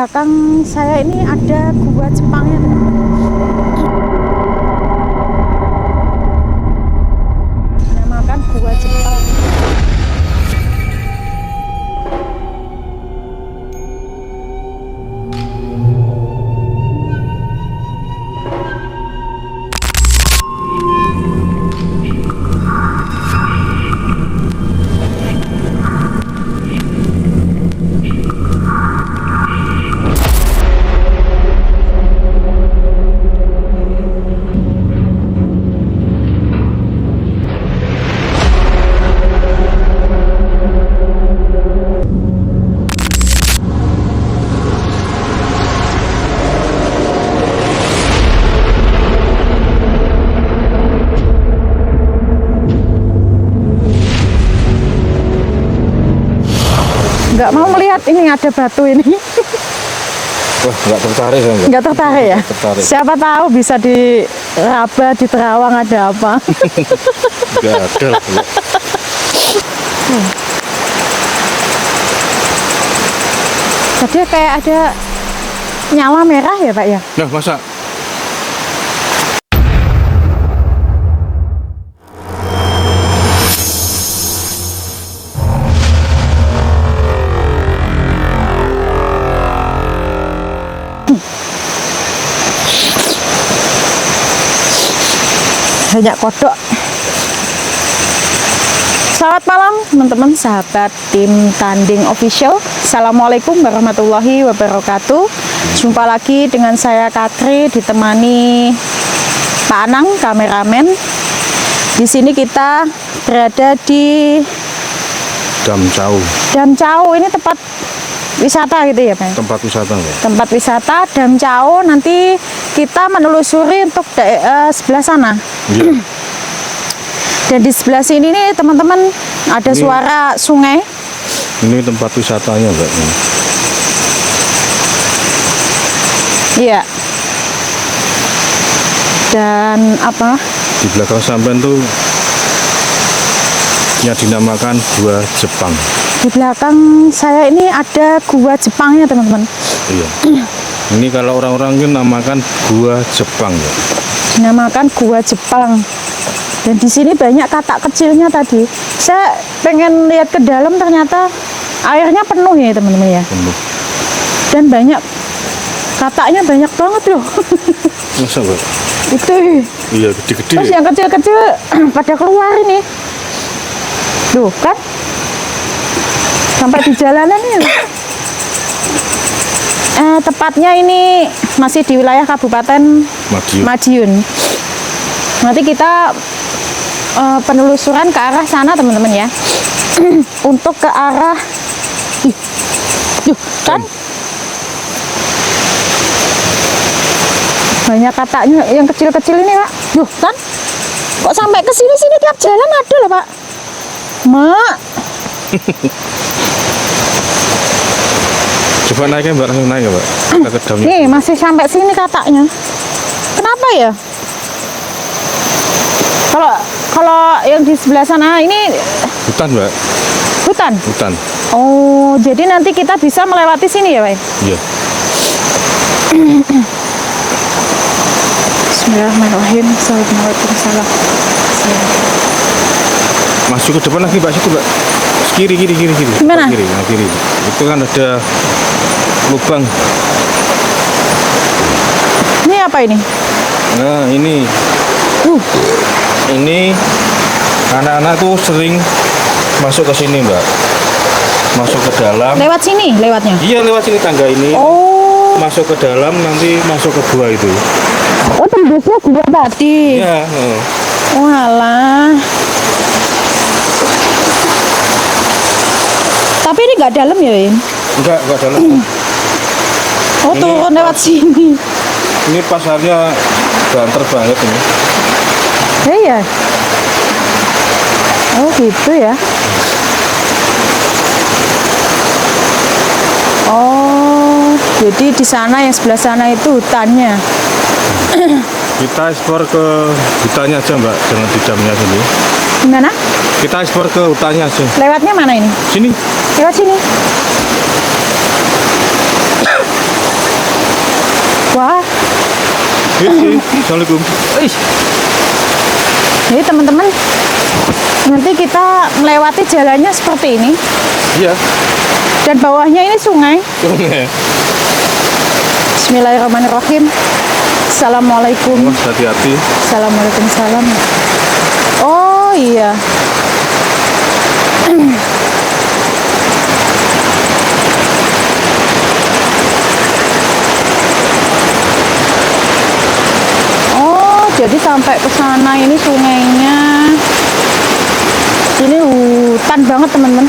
Belakang saya ini ada gua Jepangnya, teman-teman. Namakan gua Jepang. Nggak mau melihat ini ada batu ini. Wah, nggak tertarik kan? Nggak tertarik ya? Tertarik. Siapa tahu bisa di Raba, di Terawang ada apa. Nggak ada. Tadi kayak ada nyala merah ya Pak ya? Nah, masa? Banyak kodok. Selamat malam teman-teman sahabat tim Tanding Official. Assalamualaikum warahmatullahi wabarakatuh. Jumpa lagi dengan saya Katri ditemani Pak Anang kameramen. Di sini kita berada di Dam Cau. Dam Cau, ini tempat wisata gitu ya Pak? Tempat wisata nggak? Tempat wisata Dam Cau. Nanti kita menelusuri untuk sebelah sana. Iya. Dan di sebelah sini nih teman-teman ada suara sungai. Ini tempat wisatanya nggak? Iya. Dan apa? Di belakang sampean tuh yang dinamakan Gua Jepang. Di belakang saya ini ada gua Jepangnya teman-teman. Iya. Ini kalau orang-orang itu namakan Gua Jepang ya. Dinamakan gua Jepang. Dan di sini banyak katak kecilnya tadi. Saya pengen lihat ke dalam, ternyata airnya penuh ya teman-teman ya. Penuh. Dan banyak kataknya banyak banget loh. Masa Mbak? Itu. Iya, gede-gede. Terus yang kecil-kecil pada keluar ini. Tuh kan? Sampai di jalanan ini. Tepatnya ini masih di wilayah Kabupaten Madiun. Nanti kita penelusuran ke arah sana teman-teman ya. Untuk ke arah kan banyak kataknya yang kecil-kecil ini Pak. Kan kok sampai ke sini tiap jalan ada loh Pak. Mak. Coba naiknya Mbak, langsung naik ya Mbak. Kita ke damnya. Nih masih sampai sini kataknya. Kenapa ya? Kalau yang di sebelah sana ini Hutan Mbak. hutan. Hutan. Oh, jadi nanti kita bisa melewati sini ya, Pak? Iya. Bismillahirrahmanirrahim. Assalamualaikum. Masuk ke depan lagi Mbak, situ Mbak. Kiri. Gimana? Kiri, nah, kiri. Itu kan ada lubang. Ini apa ini? Nah, ini. Ini anak-anak tuh sering masuk ke sini Mbak. Masuk ke dalam. Lewat sini lewatnya? Iya, lewat sini tangga ini. Oh. Masuk ke dalam, nanti masuk ke gua itu. Oh, tembusnya gua tadi. Iya. Walah. Tapi ini nggak dalam ya, Win? Enggak dalam. Oh, Ini turun lewat sini. Ini pasarnya banter banget ini. Iya. Oh, gitu ya. Oh, jadi di sana yang sebelah sana itu hutannya. Kita ekspor ke hutannya aja Mbak, jangan di damnya sini. Gimana? Kita ekspor ke hutannya aja. Lewatnya mana ini? Sini. Lewat sini. Assalamualaikum. Jadi teman-teman, nanti kita melewati jalannya seperti ini. Iya. Dan bawahnya ini sungai. Sungai. Bismillahirrahmanirrahim. Assalamualaikum. Mas, hati-hati. Assalamualaikum salam. Oh iya. Oh, jadi sampai ke sana ini sungainya. Ini hutan banget teman-teman.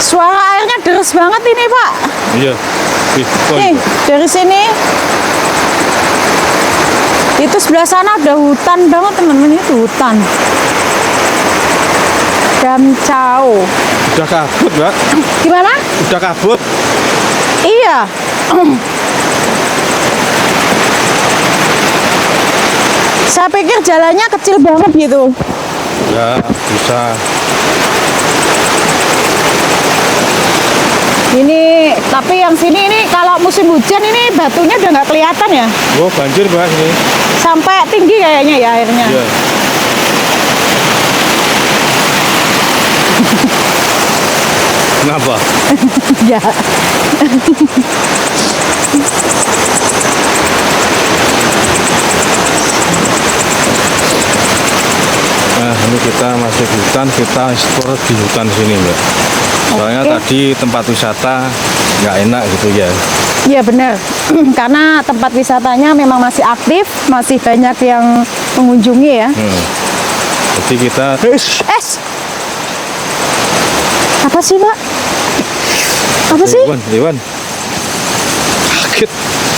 Suara airnya deras banget ini Pak. Iya. Nih dari sini itu sebelah sana ada hutan banget teman-teman, itu hutan Damcao. Udah kabut, Mbak. Gimana? Udah kabut. Iya. Saya pikir jalannya kecil banget gitu. Ya, bisa. Ini tapi yang sini ini kalau musim hujan ini batunya udah nggak kelihatan ya. Oh, banjir, Mbak, ini. Sampai tinggi kayaknya ya airnya. Iya. Kenapa? Ya. Nah, ini kita masuk hutan, kita explore di hutan sini, Mbak. Soalnya Oke. tadi tempat wisata nggak enak gitu ya. Iya benar, karena tempat wisatanya memang masih aktif, masih banyak yang mengunjungi ya. Jadi kita Apa sih Pak? Apa sih? Dewan. Sakit.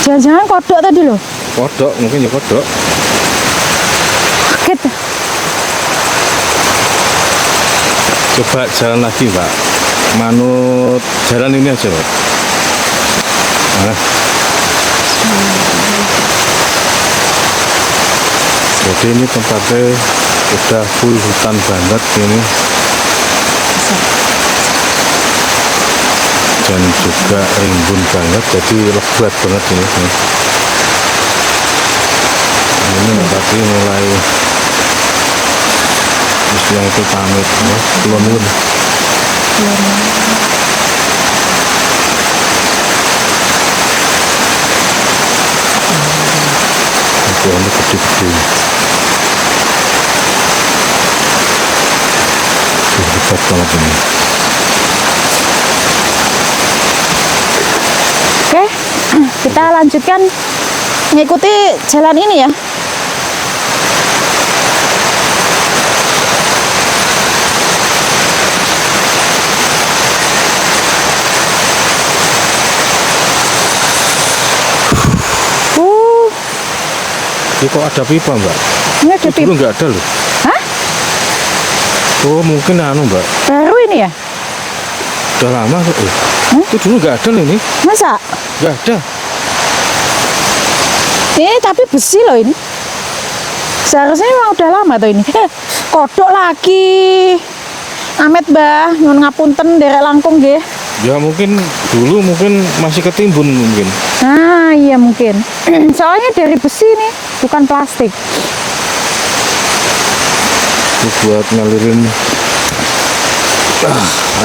Jangan-jangan kodok tadi loh. Kodok, mungkin ya kodok. Sakit. Coba jalan lagi, Pak. Manut jalan ini aja, Pak. Nah. Jadi ini tempatnya udah full hutan banget ini. Dan juga rimbun banget, jadi lebat banget ini. Ini tadi mulai yang itu pamit, belum nuwun. Pohonnya gede-gede. Hebat banget ini. Oke, kita lanjutkan mengikuti jalan ini ya. Ini kok ada pipa, Mbak? Ini ada Dulu nggak ada loh. Hah? Oh, mungkin anu, Mbak. Baru ini ya? Udah lama kok. Itu dulu nggak ada loh ini. Masa? Nggak ada. Ini tapi besi loh ini. Seharusnya memang udah lama tuh ini. Kodok lagi. Amet Mbah, nyuwun ngapunten derek langkung nggih. Ya mungkin dulu masih ketimbun mungkin. Ah, iya mungkin. Soalnya dari besi nih, bukan plastik. Ini buat ngalirin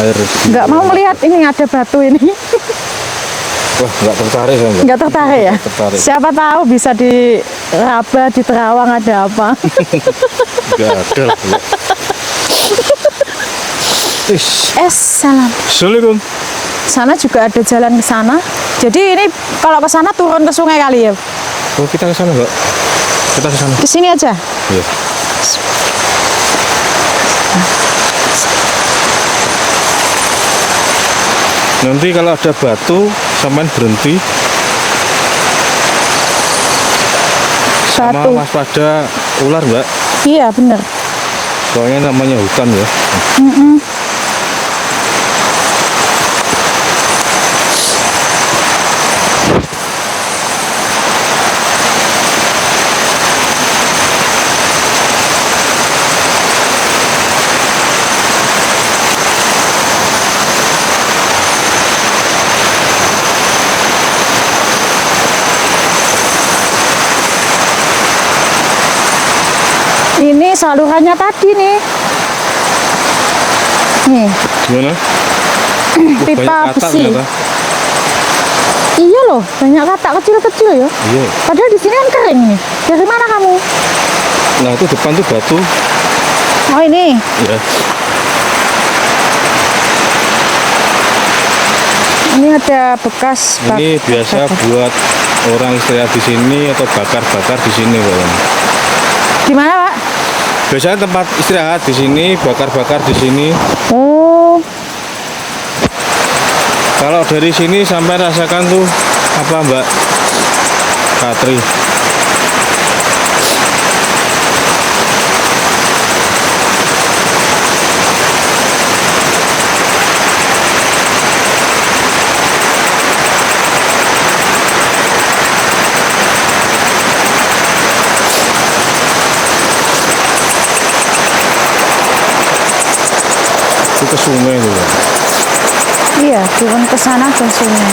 air. Nggak mau melihat ini ada batu ini. Wah, nggak tertarik ya, Mbak? Nggak tertarik ya? Nggak tertarik. Siapa tahu bisa di Raba, di Terawang ada apa. Nggak ada. Mbak. Salam. Assalamualaikum. Sana juga ada jalan ke sana. Jadi ini kalau ke sana turun ke sungai kali ya. Oh, kita ke sana, Mbak. Kita ke sana. Ke sini aja. Iya. Nanti kalau ada batu, sampean berhenti. Batu. Sama waspada ular, Mbak. Iya bener. Soalnya namanya hutan ya. ini salurannya tadi nih. Nih, Gimana? pipa Banyak katak besi. ternyata. Iya loh, banyak katak kecil-kecil ya. Iya. Padahal di sini kan kering nih. Dari mana kamu? Nah itu depan tuh batu. Oh ini. Ya. Ini ada bekas Ini biasa buat orang istirahat di sini atau bakar-bakar di sini, Pak. Gimana, Pak? Biasanya tempat istirahat di sini, bakar-bakar di sini. Oh, Kalau dari sini sampai rasakan tuh apa, Mbak Katri? Itu ke sungai tuh, Mbak. iya, turun ke sana ke sungai.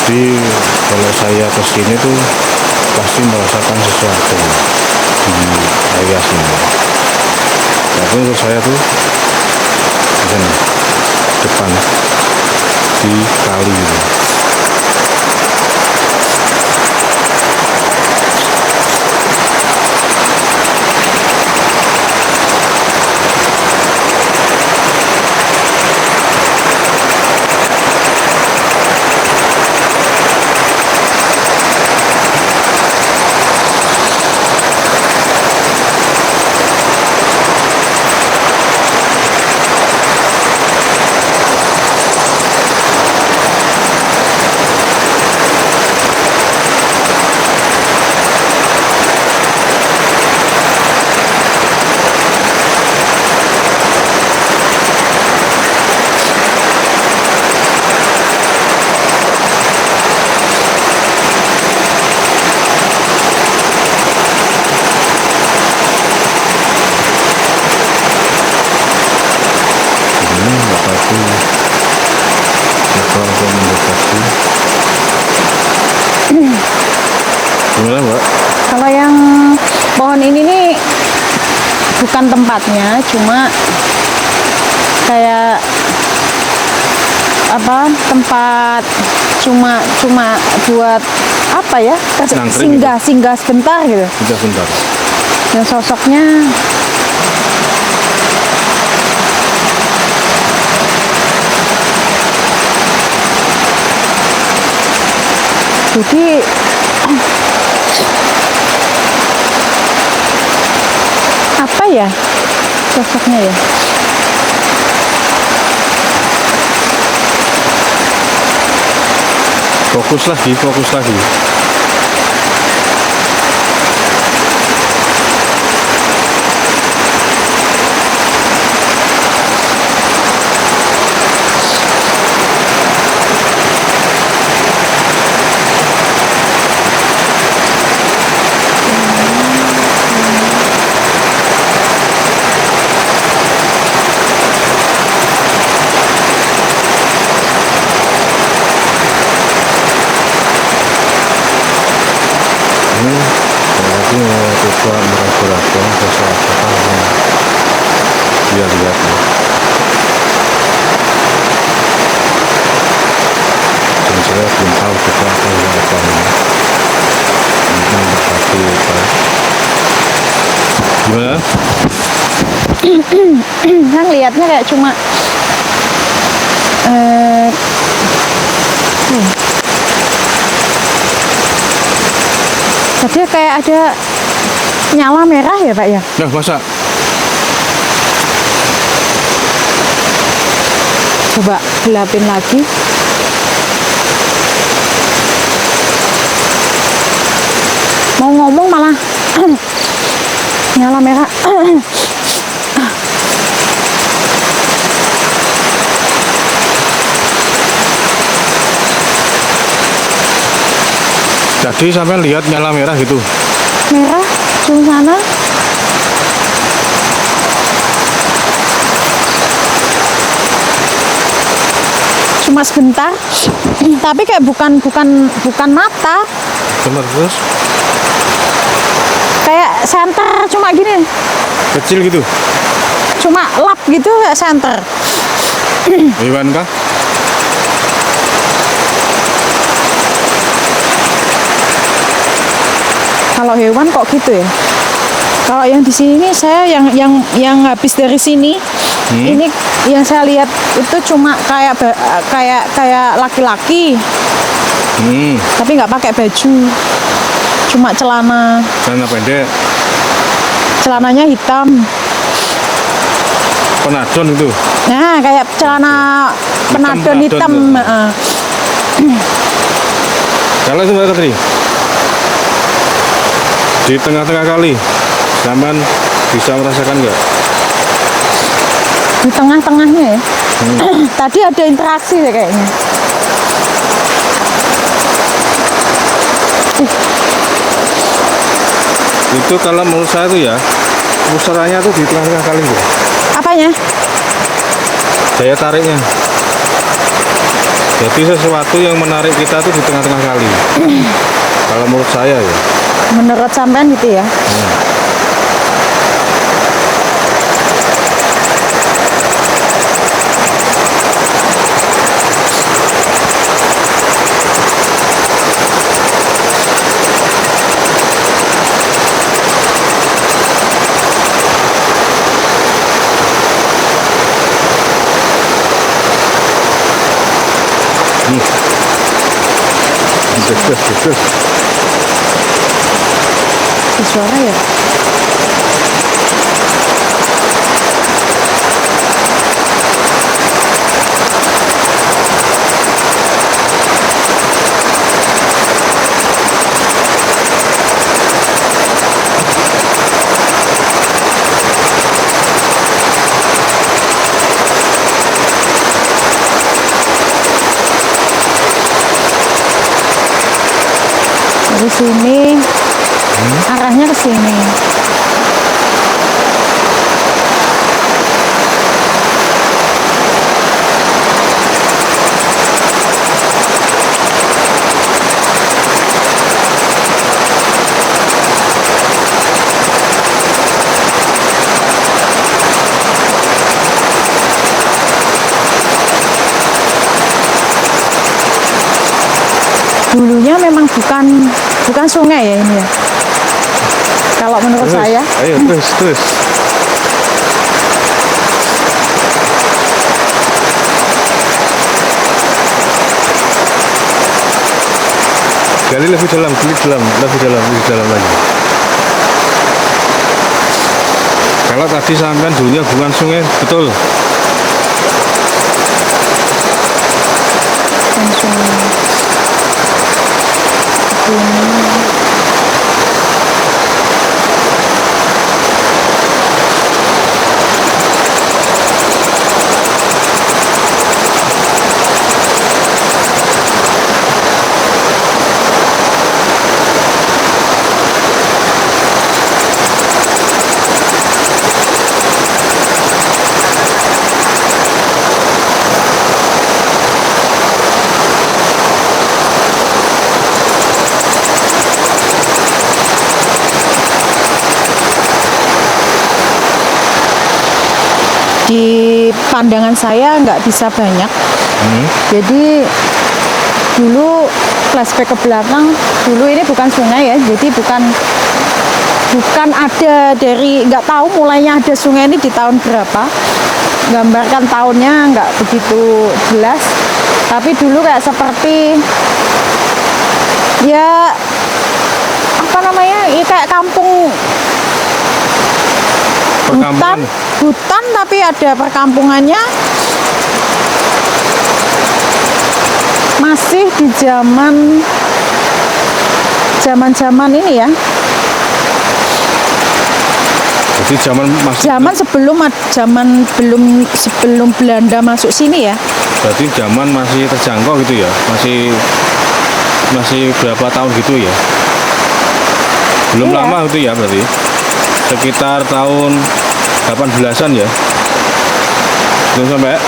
Jadi kalau saya ke sini tuh pasti merasakan sesuatu di area sini. Tapi untuk saya tuh di sana depan di kali gitu. Batu coba untuk mendekati. Gimana, Mbak? Kalau yang pohon ini nih bukan tempatnya, cuma kayak apa tempat cuma buat apa ya, Nangkring singgah sebentar gitu. Sudah bentar. Dan sosoknya jadi apa ya sosoknya ya? Fokus lagi. Ini berarti mau coba meraba-raba sesuatu yang dia lihat ya. Dan saya belum tahu juga apa yang apa ini. Mungkin mendekati apa. Gimana? Kan lihatnya kayak cuma jadi kayak ada nyala merah ya Pak ya? Nah, masa? Coba gelapin lagi. Mau ngomong malah nyala merah. Jadi sampai lihat nyala merah gitu. Merah ujung sana. Cuma sebentar, tapi kayak bukan mata, Bener terus kayak senter cuma gini, kecil gitu. cuma lap gitu kayak senter. Hewan kah? Kalau hewan kok gitu ya? Kalau yang di sini saya yang habis dari sini, ini yang saya lihat itu cuma kayak laki-laki, tapi nggak pakai baju, cuma celana. Celana pendek, Celananya hitam. penadon itu. Nah, kayak celana penadon hitam. penadon. Kalau itu Mbak Katri, di tengah-tengah kali, zaman bisa merasakan nggak? Di tengah-tengahnya ya. Tadi ada interaksi ya kayaknya. Itu kalau menurut saya tuh ya, pusarannya tuh di tengah-tengah kali tuh. Apanya? Daya tariknya. Jadi sesuatu yang menarik kita tuh di tengah-tengah kali. Kalau menurut saya ya. Menurut sampean gitu ya? Terus. Di suara ya? Dari sini arahnya ke sini. Dulunya memang bukan sungai ya ini ya. Kalau menurut Terus, saya, ayo terus. Gali lebih dalam lagi. Kalau tadi sampean dulunya bukan sungai, betul. bukan sungai. Ini. Di pandangan saya nggak bisa banyak. Jadi dulu flashback ke belakang, dulu ini bukan sungai ya, jadi bukan ada dari, nggak tahu mulainya ada sungai ini di tahun berapa, gambarkan tahunnya nggak begitu jelas, tapi dulu kayak seperti ya apa namanya, ya kayak kampung hutan tapi ada perkampungannya, masih di zaman ini ya. Jadi zaman sebelum Belanda masuk sini ya. Berarti zaman masih terjangkau gitu ya, masih masih berapa tahun gitu ya? Belum Iya. lama itu ya berarti. Sekitar tahun 18-an ya. Belum sampai.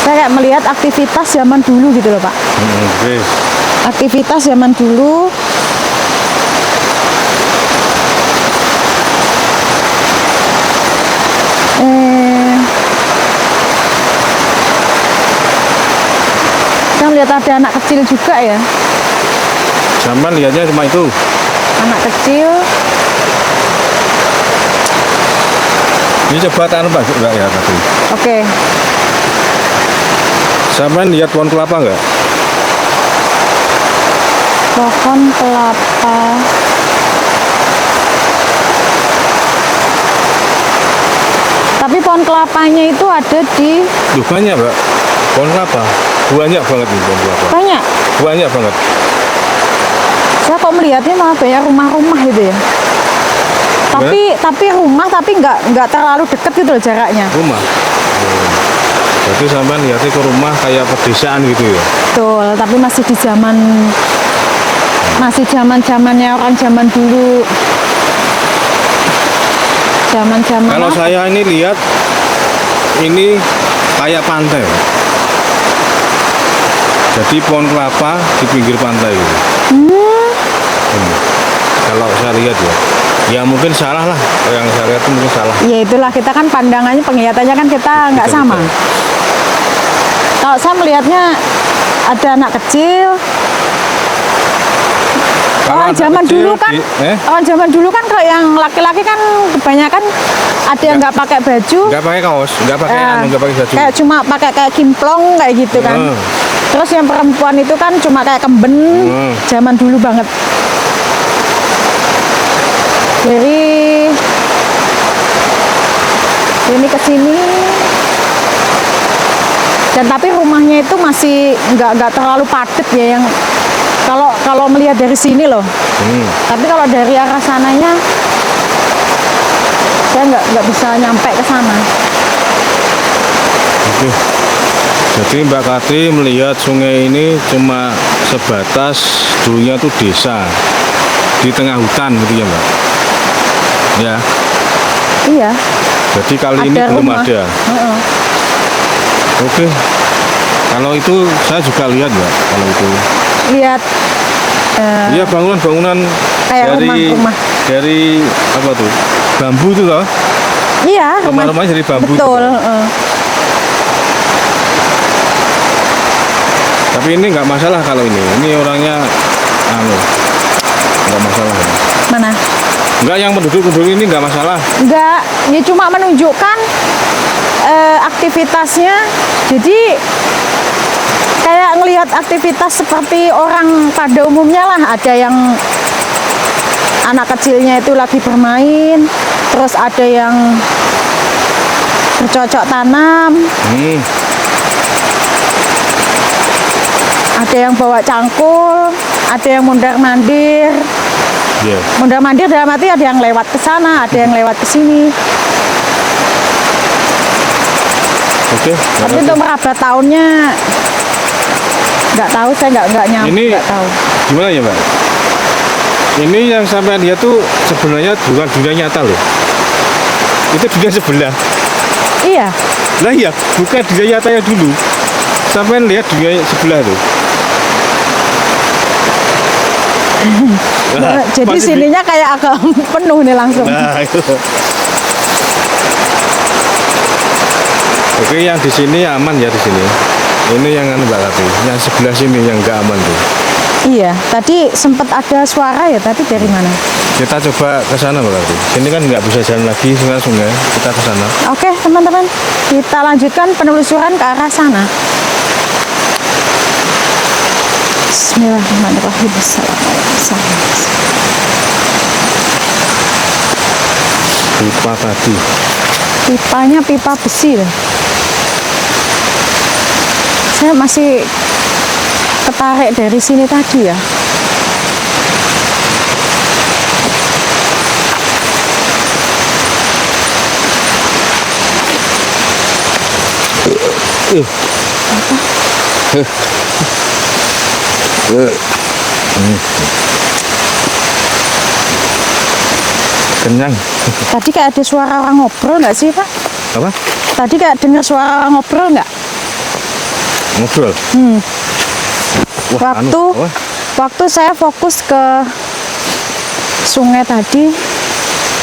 Saya kayak melihat aktivitas zaman dulu gitu loh Pak. Oke. Aktivitas zaman dulu. Saya melihat ada anak kecil juga ya. Zaman lihatnya cuma itu. Anak kecil. Ini coba tahan Pak, enggak ya tadi. Oke. Sama lihat pohon kelapa enggak? Pohon kelapa. Tapi pohon kelapanya itu ada di Duh, banyak Mbak. Pohon kelapa. Banyak banget nih pohon kelapa. banyak. Banyak banget. Saya kok melihatnya malah banyak rumah-rumah gitu ya. Tapi rumah tapi nggak terlalu dekat gitu loh jaraknya. Rumah. Berarti sampai lihatnya ke rumah kayak pedesaan gitu ya. Betul, tapi masih di zamannya orang zaman dulu. Zaman Kalau apa? saya ini lihat ini kayak pantai. Jadi pohon kelapa di pinggir pantai gitu. Kalau saya lihat ya mungkin salah lah. Yang saya lihat itu mungkin salah. Ya itulah kita kan pandangannya penglihatannya kan kita nggak Betul, sama. betul. Kalau saya melihatnya ada anak kecil. Kalau Orang anak zaman kecil dulu kan, orang zaman dulu kan kalau yang laki-laki kan kebanyakan ada yang nggak pakai baju, nggak pakai kaos, nggak pakai nggak pakai baju. kayak cuma pakai kayak kimplong kayak gitu kan. Terus yang perempuan itu kan cuma kayak kemben, zaman dulu banget. Jadi ini ke sini. Dan tapi rumahnya itu masih nggak terlalu padat ya yang kalau melihat dari sini loh. Tapi kalau dari arah sananya saya nggak bisa nyampe ke sana. Oke. Jadi Mbak Katri melihat sungai ini cuma sebatas dulunya tuh desa di tengah hutan gitu ya Mbak. Ya. Iya. Jadi kali ini Ada belum rumah. ada. Oke. Kalau itu saya juga lihat Mbak. Kalau itu. Lihat Iya bangunan-bangunan kayak rumah-rumah. dari apa tuh? Bambu itu loh. Iya, Rumah-rumahnya dari bambu. betul. Gitu. Tapi ini nggak masalah kalau ini. Ini orangnya nggak masalah. Mana? Enggak, yang penduduk-penduduk ini nggak masalah. Enggak, ya cuma menunjukkan aktivitasnya. Jadi kayak ngelihat aktivitas seperti orang pada umumnya lah. Ada yang anak kecilnya itu lagi bermain, terus ada yang bercocok tanam, ada yang bawa cangkul, ada yang mondar-mandir. Yeah. Mondar-mandir dalam arti ada yang lewat ke sana, ada yang lewat ke sini. Oke. Tapi untuk meraba tahunnya nggak tahu, saya nggak nyampe, Ini nggak tahu. gimana ya Mbak? Ini yang sampai lihat tuh sebenarnya bukan dunia nyata loh. Itu dunia sebelah. Iya, Lah iya, bukan dunia nyata yang dulu. Sampai lihat dunia sebelah tuh. Nah, jadi masih sininya kayak agak penuh nih langsung. Nah, itu. Oke, yang di sini aman ya di sini. Ini yang Mbak Katri, yang sebelah sini yang nggak aman tuh. Iya, tadi sempat ada suara ya, tapi dari mana? Kita coba ke sana Mbak Katri. Sini kan nggak bisa jalan lagi sungai. Kita ke sana. Oke, teman-teman, kita lanjutkan penelusuran ke arah sana. Bismillahirrahmanirrahim. Assalamualaikum. Pipa tadi. Pipanya pipa besi loh. Saya masih ketarik dari sini tadi ya. Kenyang. Tadi kayak ada suara orang ngobrol nggak sih, Pak? Apa? Tadi kayak dengar suara orang ngobrol nggak? Ngobrol. Wah, Waktu saya fokus ke sungai tadi,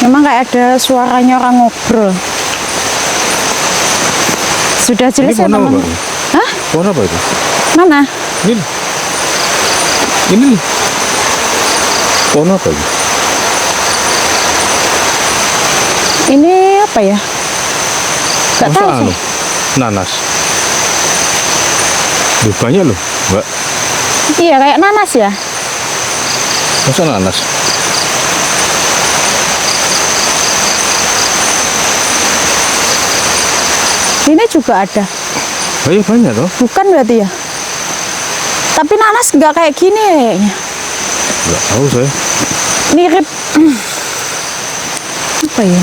memang kayak ada suaranya orang ngobrol. Sudah jelas ya, Ini pohon apa, teman? Pak? Hah? Pohon apa itu? Mana? Ini pohon apa itu? Ini apa ya? Gak Masa tahu. anu? Nanas. Duh, banyak loh, Mbak. Iya, kayak nanas ya. Masa nanas? Ini juga ada. Banyak banyak toh? Bukan berarti ya? Tapi nanas nggak kayak gini kayaknya. Nggak tahu saya. Mirip. Apa ya?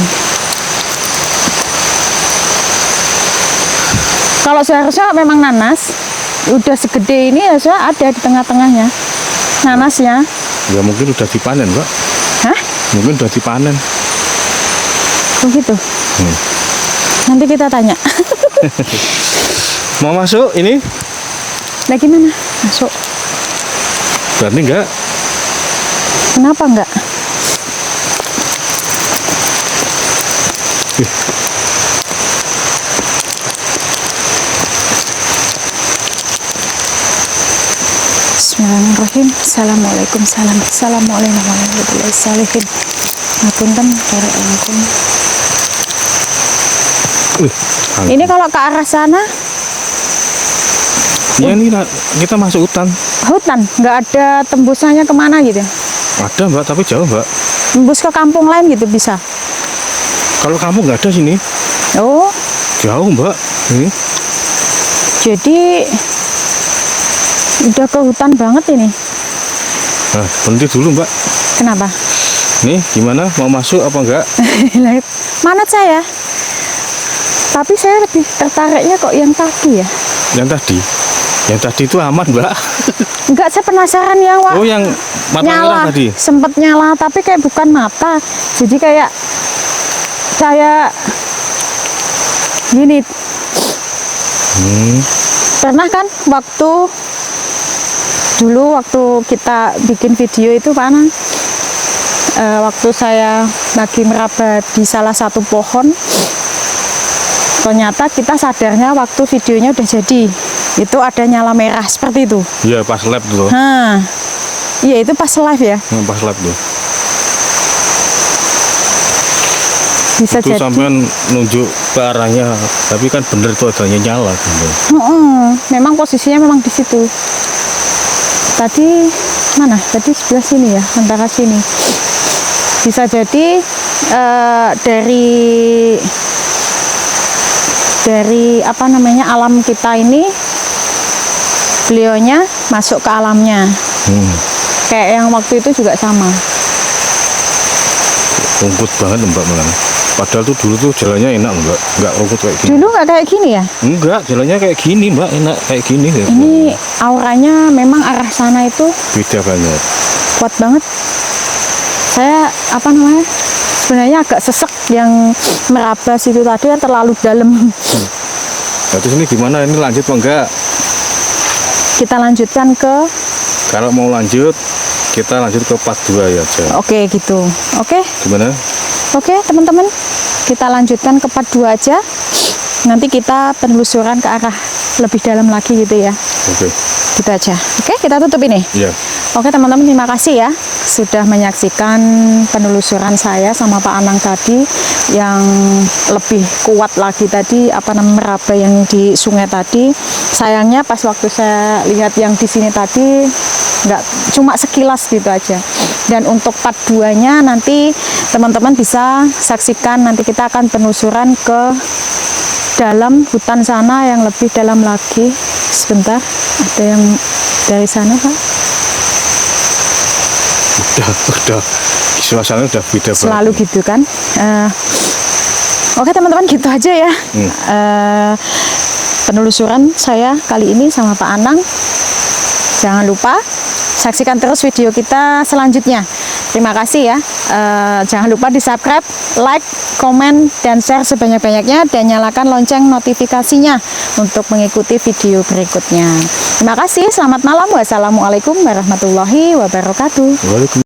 Kalau seharusnya memang nanas, udah segede ini ya, ada di tengah-tengahnya nanasnya. Ya mungkin udah dipanen, Mbak. Hah? Mungkin udah dipanen. Begitu. Nanti kita tanya. Mau masuk ini? Nah gimana? Masuk. Berarti enggak? Kenapa enggak? Bismillahirrahmanirrahim. Assalamualaikum. Assalamualaikum warahmatullahi wabarakatuh. Ngapunten dari langkung. Ini kalau ke arah sana Ya ini kita masuk hutan. hutan, nggak ada tembusannya kemana gitu? Ada, Mbak, tapi jauh, Mbak. Tembus ke kampung lain gitu bisa? Kalau kamu nggak ada sini, Oh, jauh, Mbak. Ini. jadi udah ke hutan banget ini. Nah, berhenti dulu, Mbak. Kenapa? Nih, gimana? Mau masuk apa enggak? Mana saya? Tapi saya lebih tertariknya kok yang tadi ya. Yang tadi. Yang tadi itu aman, Mbak. Enggak, saya penasaran yang Oh, yang mata merah nyala, tadi. sempet nyala, tapi kayak bukan mata. Jadi kayak gini. Pernah kan dulu waktu kita bikin video itu mana? Waktu saya lagi meraba di salah satu pohon, ternyata kita sadarnya waktu videonya udah jadi, itu ada nyala merah seperti itu. Iya, pas lab tuh. Nah, iya itu pas live ya. Pas lab tuh. Bisa Itu jadi. sampean nunjuk ke arahnya, tapi kan bener tuh adanya nyala gitu. Memang posisinya memang di situ. Tadi mana? Tadi sebelah sini ya, antara sini. Bisa jadi dari apa namanya, alam kita ini, beliaunya masuk ke alamnya. Kayak yang waktu itu juga sama. Rumput banget, Mbak, malah. Padahal tuh dulu tuh jalannya enak, Mbak. Nggak rumput kayak gini. Dulu nggak kayak gini ya? Enggak, jalannya kayak gini, Mbak. Enak kayak gini. Ini auranya memang arah sana itu Beda banget. kuat banget. Saya apa namanya, sebenarnya agak sesek yang meraba situ tadi kan terlalu dalam. Nah, terus ini gimana? Ini lanjut apa enggak? Kita lanjutkan ke Kalau mau lanjut, kita lanjut ke part 2 ya aja. oke gitu. Oke. Gimana? Oke teman-teman, kita lanjutkan ke part 2 aja. Nanti kita penelusuran ke arah lebih dalam lagi gitu ya. Oke. Gitu aja. Oke, kita tutup ini. Iya. Oke teman-teman, terima kasih ya sudah menyaksikan penelusuran saya sama Pak Anang tadi, yang lebih kuat lagi tadi apa namanya, meraba yang di sungai tadi. Sayangnya pas waktu saya lihat yang di sini tadi nggak, cuma sekilas gitu aja. Dan untuk part 2-nya nanti teman-teman bisa saksikan, nanti kita akan penelusuran ke dalam hutan sana yang lebih dalam lagi. Sebentar, ada yang dari sana Pak? Udah. Suasana udah beda banget. Selalu gitu kan. Oke teman-teman, gitu aja ya. penelusuran saya kali ini sama Pak Anang. Jangan lupa saksikan terus video kita selanjutnya. Terima kasih ya. Jangan lupa di subscribe, like, komen, dan share sebanyak-banyaknya, dan nyalakan lonceng notifikasinya untuk mengikuti video berikutnya. Terima kasih. Selamat malam. Wassalamualaikum warahmatullahi wabarakatuh. Waalaikumsalam.